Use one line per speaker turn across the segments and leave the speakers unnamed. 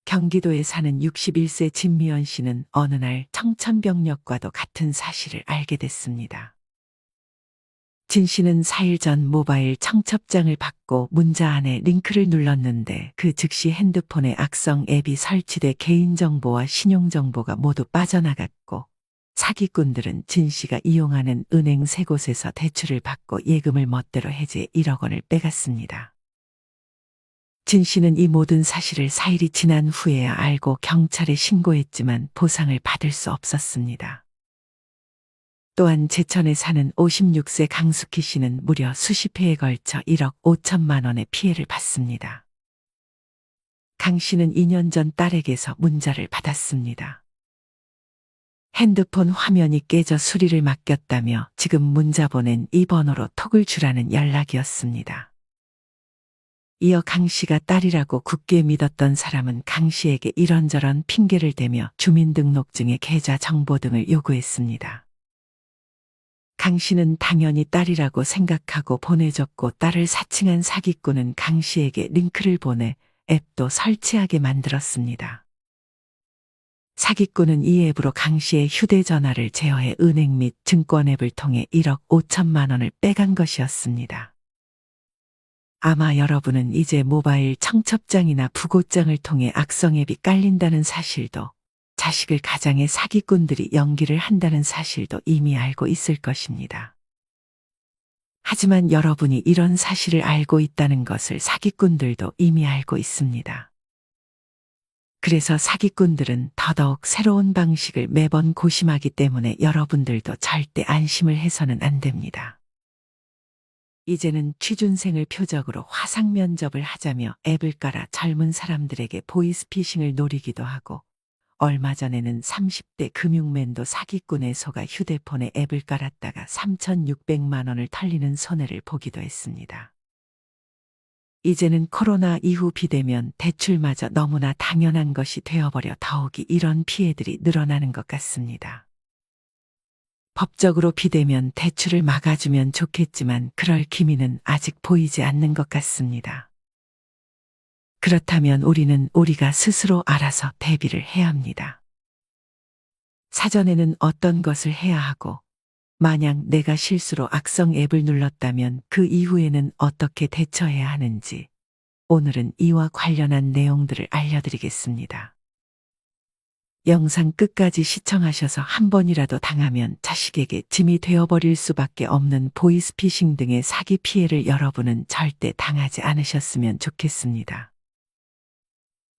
경기도에 사는 61세 진미연 씨는 어느 날 청천벽력과도 같은 사실을 알게 됐습니다. 진 씨는 4일 전 모바일 청첩장을 받고 문자 안에 링크를 눌렀는데 그 즉시 핸드폰에 악성 앱이 설치돼 개인정보와 신용정보가 모두 빠져나갔고, 사기꾼들은 진 씨가 이용하는 은행 3곳에서 대출을 받고 예금을 멋대로 해지해 1억 원을 빼갔습니다. 진 씨는 이 모든 사실을 4일이 지난 후에야 알고 경찰에 신고했지만 보상을 받을 수 없었습니다. 또한 제천에 사는 56세 강숙희 씨는 무려 수십 회에 걸쳐 1억 5천만 원의 피해를 받습니다. 강 씨는 2년 전 딸에게서 문자를 받았습니다. 핸드폰 화면이 깨져 수리를 맡겼다며 지금 문자 보낸 이 번호로 톡을 주라는 연락이었습니다. 이어 강 씨가 딸이라고 굳게 믿었던 사람은 강 씨에게 이런저런 핑계를 대며 주민등록증의 계좌 정보 등을 요구했습니다. 강 씨는 당연히 딸이라고 생각하고 보내줬고, 딸을 사칭한 사기꾼은 강 씨에게 링크를 보내 앱도 설치하게 만들었습니다. 사기꾼은 이 앱으로 강 씨의 휴대전화를 제어해 은행 및 증권 앱을 통해 1억 5천만 원을 빼간 것이었습니다. 아마 여러분은 이제 모바일 청첩장이나 부고장을 통해 악성 앱이 깔린다는 사실도, 자식을 가장해 사기꾼들이 연기를 한다는 사실도 이미 알고 있을 것입니다. 하지만 여러분이 이런 사실을 알고 있다는 것을 사기꾼들도 이미 알고 있습니다. 그래서 사기꾼들은 더더욱 새로운 방식을 매번 고심하기 때문에 여러분들도 절대 안심을 해서는 안 됩니다. 이제는 취준생을 표적으로 화상 면접을 하자며 앱을 깔아 젊은 사람들에게 보이스피싱을 노리기도 하고, 얼마 전에는 30대 금융맨도 사기꾼에 속아 휴대폰에 앱을 깔았다가 3,600만 원을 털리는 손해를 보기도 했습니다. 이제는 코로나 이후 비대면 대출마저 너무나 당연한 것이 되어버려 더욱이 이런 피해들이 늘어나는 것 같습니다. 법적으로 비대면 대출을 막아주면 좋겠지만 그럴 기미는 아직 보이지 않는 것 같습니다. 그렇다면 우리는 우리가 스스로 알아서 대비를 해야 합니다. 사전에는 어떤 것을 해야 하고, 만약 내가 실수로 악성 앱을 눌렀다면 그 이후에는 어떻게 대처해야 하는지, 오늘은 이와 관련한 내용들을 알려드리겠습니다. 영상 끝까지 시청하셔서 한 번이라도 당하면 자식에게 짐이 되어버릴 수밖에 없는 보이스피싱 등의 사기 피해를 여러분은 절대 당하지 않으셨으면 좋겠습니다.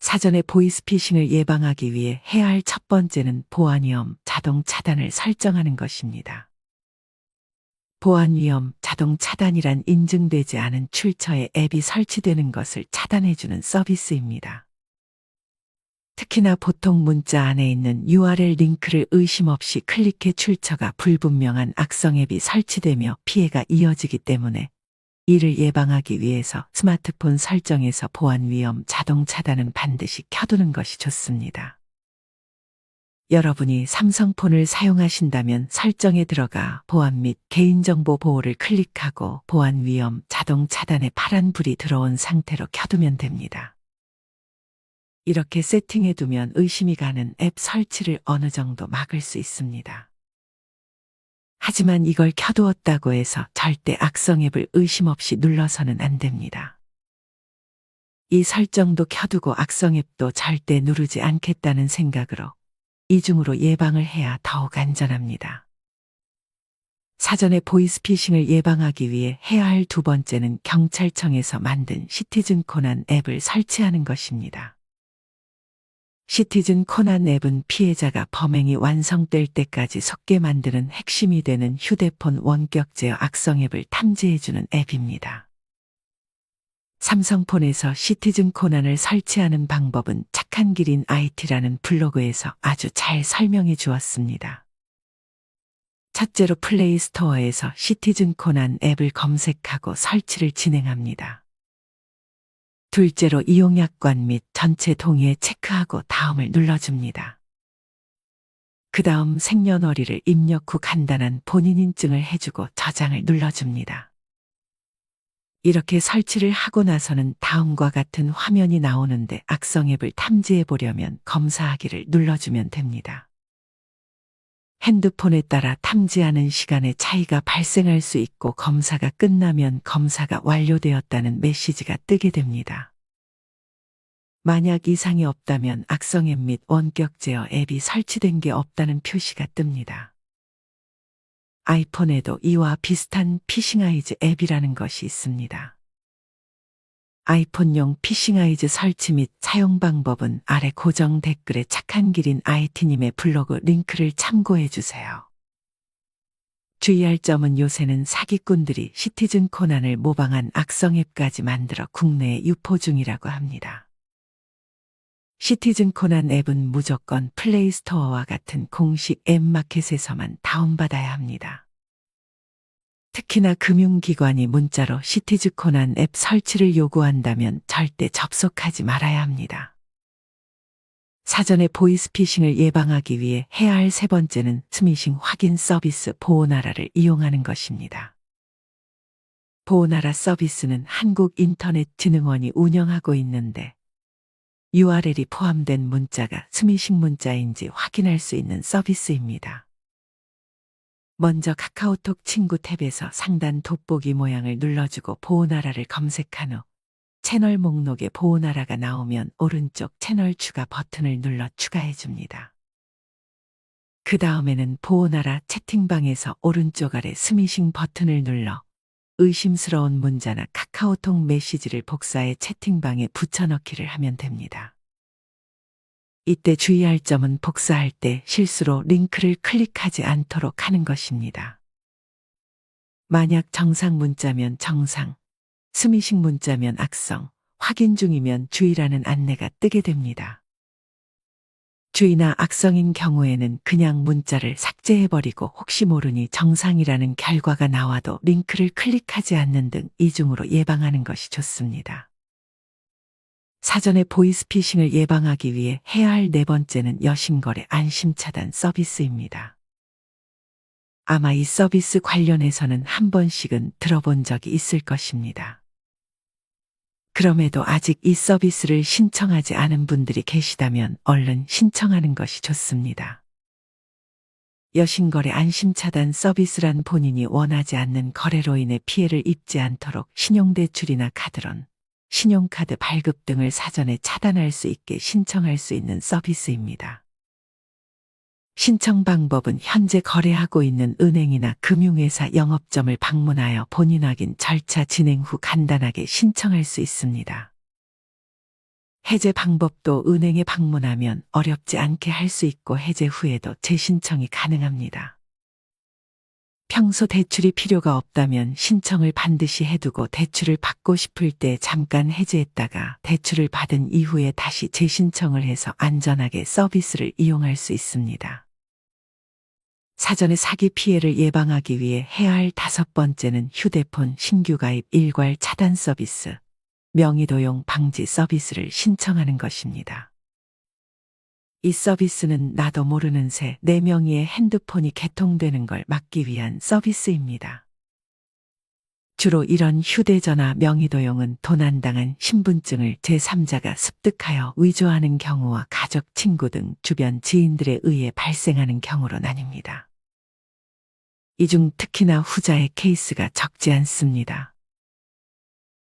사전에 보이스피싱을 예방하기 위해 해야 할 첫 번째는 보안위험 자동 차단을 설정하는 것입니다. 보안위험 자동 차단이란 인증되지 않은 출처에 앱이 설치되는 것을 차단해주는 서비스입니다. 특히나 보통 문자 안에 있는 URL 링크를 의심 없이 클릭해 출처가 불분명한 악성 앱이 설치되며 피해가 이어지기 때문에, 이를 예방하기 위해서 스마트폰 설정에서 보안위험 자동 차단은 반드시 켜두는 것이 좋습니다. 여러분이 삼성폰을 사용하신다면 설정에 들어가 보안 및 개인정보 보호를 클릭하고 보안위험 자동 차단에 파란 불이 들어온 상태로 켜두면 됩니다. 이렇게 세팅해두면 의심이 가는 앱 설치를 어느 정도 막을 수 있습니다. 하지만 이걸 켜두었다고 해서 절대 악성 앱을 의심 없이 눌러서는 안 됩니다. 이 설정도 켜두고 악성 앱도 절대 누르지 않겠다는 생각으로 이중으로 예방을 해야 더욱 안전합니다. 사전에 보이스피싱을 예방하기 위해 해야 할 두 번째는 경찰청에서 만든 시티즌 코난 앱을 설치하는 것입니다. 시티즌 코난 앱은 피해자가 범행이 완성될 때까지 속게 만드는 핵심이 되는 휴대폰 원격 제어 악성 앱을 탐지해주는 앱입니다. 삼성폰에서 시티즌 코난을 설치하는 방법은 착한 기린 IT라는 블로그에서 아주 잘 설명해 주었습니다. 첫째로 플레이 스토어에서 시티즌 코난 앱을 검색하고 설치를 진행합니다. 둘째로 이용약관 및 전체 동의에 체크하고 다음을 눌러줍니다. 그 다음 생년월일을 입력 후 간단한 본인 인증을 해주고 저장을 눌러줍니다. 이렇게 설치를 하고 나서는 다음과 같은 화면이 나오는데 악성 앱을 탐지해 보려면 검사하기를 눌러주면 됩니다. 핸드폰에 따라 탐지하는 시간의 차이가 발생할 수 있고 검사가 끝나면 검사가 완료되었다는 메시지가 뜨게 됩니다. 만약 이상이 없다면 악성 앱 및 원격 제어 앱이 설치된 게 없다는 표시가 뜹니다. 아이폰에도 이와 비슷한 피싱아이즈 앱이라는 것이 있습니다. 아이폰용 피싱아이즈 설치 및 사용 방법은 아래 고정 댓글에 착한 기린 IT님의 블로그 링크를 참고해 주세요. 주의할 점은 요새는 사기꾼들이 시티즌 코난을 모방한 악성 앱까지 만들어 국내에 유포 중이라고 합니다. 시티즌 코난 앱은 무조건 플레이스토어와 같은 공식 앱마켓에서만 다운받아야 합니다. 특히나 금융기관이 문자로 시티즌 코난 앱 설치를 요구한다면 절대 접속하지 말아야 합니다. 사전에 보이스피싱을 예방하기 위해 해야 할 세 번째는 스미싱 확인 서비스 보호나라를 이용하는 것입니다. 보호나라 서비스는 한국인터넷진흥원이 운영하고 있는데 URL이 포함된 문자가 스미싱 문자인지 확인할 수 있는 서비스입니다. 먼저 카카오톡 친구 탭에서 상단 돋보기 모양을 눌러주고 보호나라를 검색한 후 채널 목록에 보호나라가 나오면 오른쪽 채널 추가 버튼을 눌러 추가해줍니다. 그 다음에는 보호나라 채팅방에서 오른쪽 아래 스미싱 버튼을 눌러 의심스러운 문자나 카카오톡 메시지를 복사해 채팅방에 붙여넣기를 하면 됩니다. 이때 주의할 점은 복사할 때 실수로 링크를 클릭하지 않도록 하는 것입니다. 만약 정상 문자면 정상, 스미싱 문자면 악성, 확인 중이면 주의라는 안내가 뜨게 됩니다. 주의나 악성인 경우에는 그냥 문자를 삭제해버리고 혹시 모르니 정상이라는 결과가 나와도 링크를 클릭하지 않는 등 이중으로 예방하는 것이 좋습니다. 사전에 보이스피싱을 예방하기 위해 해야 할 네 번째는 여신거래 안심차단 서비스입니다. 아마 이 서비스 관련해서는 한 번씩은 들어본 적이 있을 것입니다. 그럼에도 아직 이 서비스를 신청하지 않은 분들이 계시다면 얼른 신청하는 것이 좋습니다. 여신거래 안심차단 서비스란 본인이 원하지 않는 거래로 인해 피해를 입지 않도록 신용대출이나 카드론, 신용카드 발급 등을 사전에 차단할 수 있게 신청할 수 있는 서비스입니다. 신청 방법은 현재 거래하고 있는 은행이나 금융회사 영업점을 방문하여 본인 확인 절차 진행 후 간단하게 신청할 수 있습니다. 해제 방법도 은행에 방문하면 어렵지 않게 할 수 있고 해제 후에도 재신청이 가능합니다. 평소 대출이 필요가 없다면 신청을 반드시 해두고 대출을 받고 싶을 때 잠깐 해지했다가 대출을 받은 이후에 다시 재신청을 해서 안전하게 서비스를 이용할 수 있습니다. 사전에 사기 피해를 예방하기 위해 해야 할 다섯 번째는 휴대폰 신규 가입 일괄 차단 서비스, 명의도용 방지 서비스를 신청하는 것입니다. 이 서비스는 나도 모르는 새 내 명의의 핸드폰이 개통되는 걸 막기 위한 서비스입니다. 주로 이런 휴대전화 명의도용은 도난당한 신분증을 제3자가 습득하여 위조하는 경우와 가족, 친구 등 주변 지인들에 의해 발생하는 경우로 나뉩니다. 이 중 특히나 후자의 케이스가 적지 않습니다.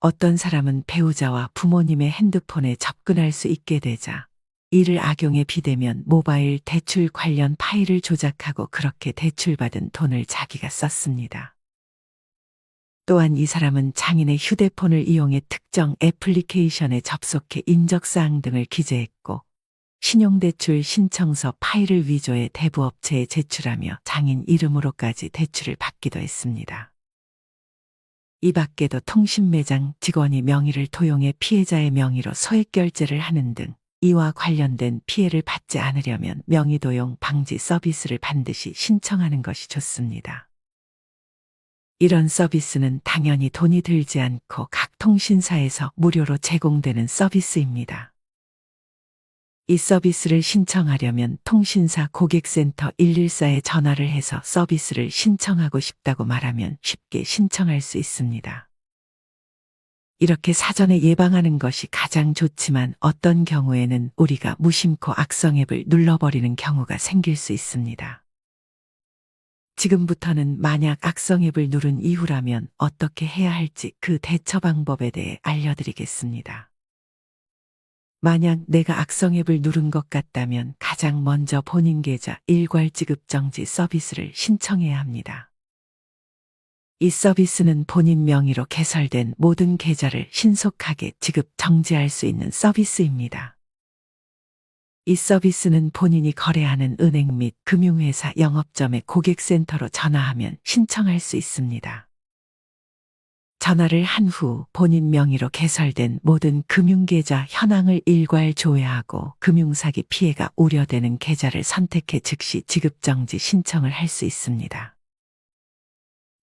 어떤 사람은 배우자와 부모님의 핸드폰에 접근할 수 있게 되자 이를 악용해 비대면 모바일 대출 관련 파일을 조작하고 그렇게 대출받은 돈을 자기가 썼습니다. 또한 이 사람은 장인의 휴대폰을 이용해 특정 애플리케이션에 접속해 인적사항 등을 기재했고 신용대출 신청서 파일을 위조해 대부업체에 제출하며 장인 이름으로까지 대출을 받기도 했습니다. 이 밖에도 통신매장 직원이 명의를 도용해 피해자의 명의로 소액결제를 하는 등 이와 관련된 피해를 받지 않으려면 명의도용 방지 서비스를 반드시 신청하는 것이 좋습니다. 이런 서비스는 당연히 돈이 들지 않고 각 통신사에서 무료로 제공되는 서비스입니다. 이 서비스를 신청하려면 통신사 고객센터 114에 전화를 해서 서비스를 신청하고 싶다고 말하면 쉽게 신청할 수 있습니다. 이렇게 사전에 예방하는 것이 가장 좋지만 어떤 경우에는 우리가 무심코 악성 앱을 눌러버리는 경우가 생길 수 있습니다. 지금부터는 만약 악성 앱을 누른 이후라면 어떻게 해야 할지 그 대처 방법에 대해 알려드리겠습니다. 만약 내가 악성 앱을 누른 것 같다면 가장 먼저 본인 계좌 일괄 지급 정지 서비스를 신청해야 합니다. 이 서비스는 본인 명의로 개설된 모든 계좌를 신속하게 지급 정지할 수 있는 서비스입니다. 이 서비스는 본인이 거래하는 은행 및 금융회사 영업점의 고객센터로 전화하면 신청할 수 있습니다. 전화를 한 후 본인 명의로 개설된 모든 금융계좌 현황을 일괄 조회하고 금융사기 피해가 우려되는 계좌를 선택해 즉시 지급정지 신청을 할 수 있습니다.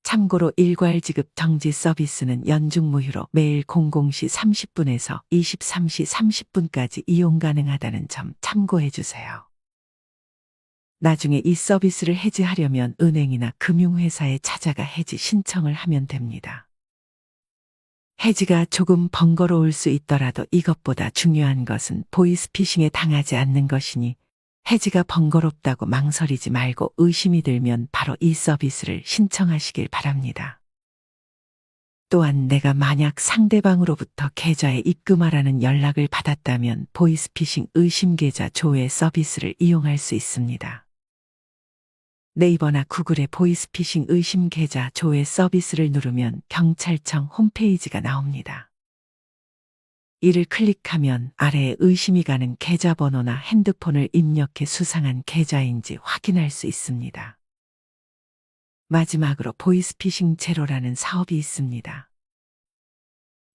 참고로 일괄 지급 정지 서비스는 연중 무휴로 매일 00시 30분에서 23시 30분까지 이용 가능하다는 점 참고해 주세요. 나중에 이 서비스를 해지하려면 은행이나 금융회사에 찾아가 해지 신청을 하면 됩니다. 해지가 조금 번거로울 수 있더라도 이것보다 중요한 것은 보이스피싱에 당하지 않는 것이니 해지가 번거롭다고 망설이지 말고 의심이 들면 바로 이 서비스를 신청하시길 바랍니다. 또한 내가 만약 상대방으로부터 계좌에 입금하라는 연락을 받았다면 보이스피싱 의심 계좌 조회 서비스를 이용할 수 있습니다. 네이버나 구글에 보이스피싱 의심 계좌 조회 서비스를 누르면 경찰청 홈페이지가 나옵니다. 이를 클릭하면 아래에 의심이 가는 계좌번호나 핸드폰을 입력해 수상한 계좌인지 확인할 수 있습니다. 마지막으로 보이스피싱 제로라는 사업이 있습니다.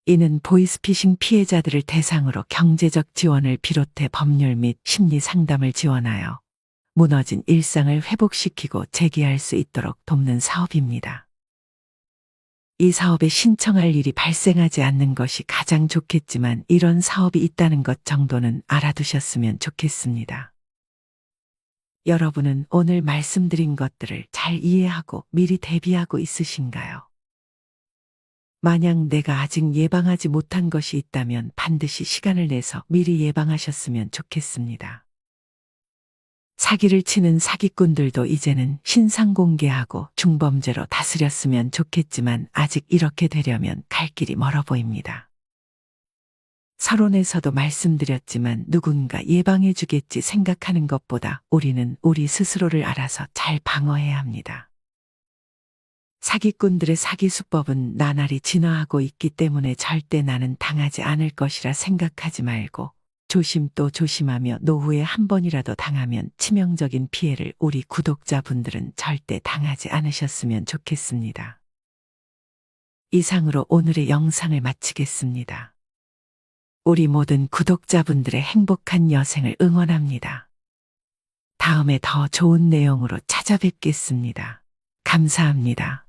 이는 보이스피싱 피해자들을 대상으로 경제적 지원을 비롯해 법률 및 심리 상담을 지원하여 무너진 일상을 회복시키고 재기할 수 있도록 돕는 사업입니다. 이 사업에 신청할 일이 발생하지 않는 것이 가장 좋겠지만 이런 사업이 있다는 것 정도는 알아두셨으면 좋겠습니다. 여러분은 오늘 말씀드린 것들을 잘 이해하고 미리 대비하고 있으신가요? 만약 내가 아직 예방하지 못한 것이 있다면 반드시 시간을 내서 미리 예방하셨으면 좋겠습니다. 사기를 치는 사기꾼들도 이제는 신상 공개하고 중범죄로 다스렸으면 좋겠지만 아직 이렇게 되려면 갈 길이 멀어 보입니다. 서론에서도 말씀드렸지만 누군가 예방해 주겠지 생각하는 것보다 우리는 우리 스스로를 알아서 잘 방어해야 합니다. 사기꾼들의 사기 수법은 나날이 진화하고 있기 때문에 절대 나는 당하지 않을 것이라 생각하지 말고 조심 또 조심하며 노후에 한 번이라도 당하면 치명적인 피해를 우리 구독자분들은 절대 당하지 않으셨으면 좋겠습니다. 이상으로 오늘의 영상을 마치겠습니다. 우리 모든 구독자분들의 행복한 여생을 응원합니다. 다음에 더 좋은 내용으로 찾아뵙겠습니다. 감사합니다.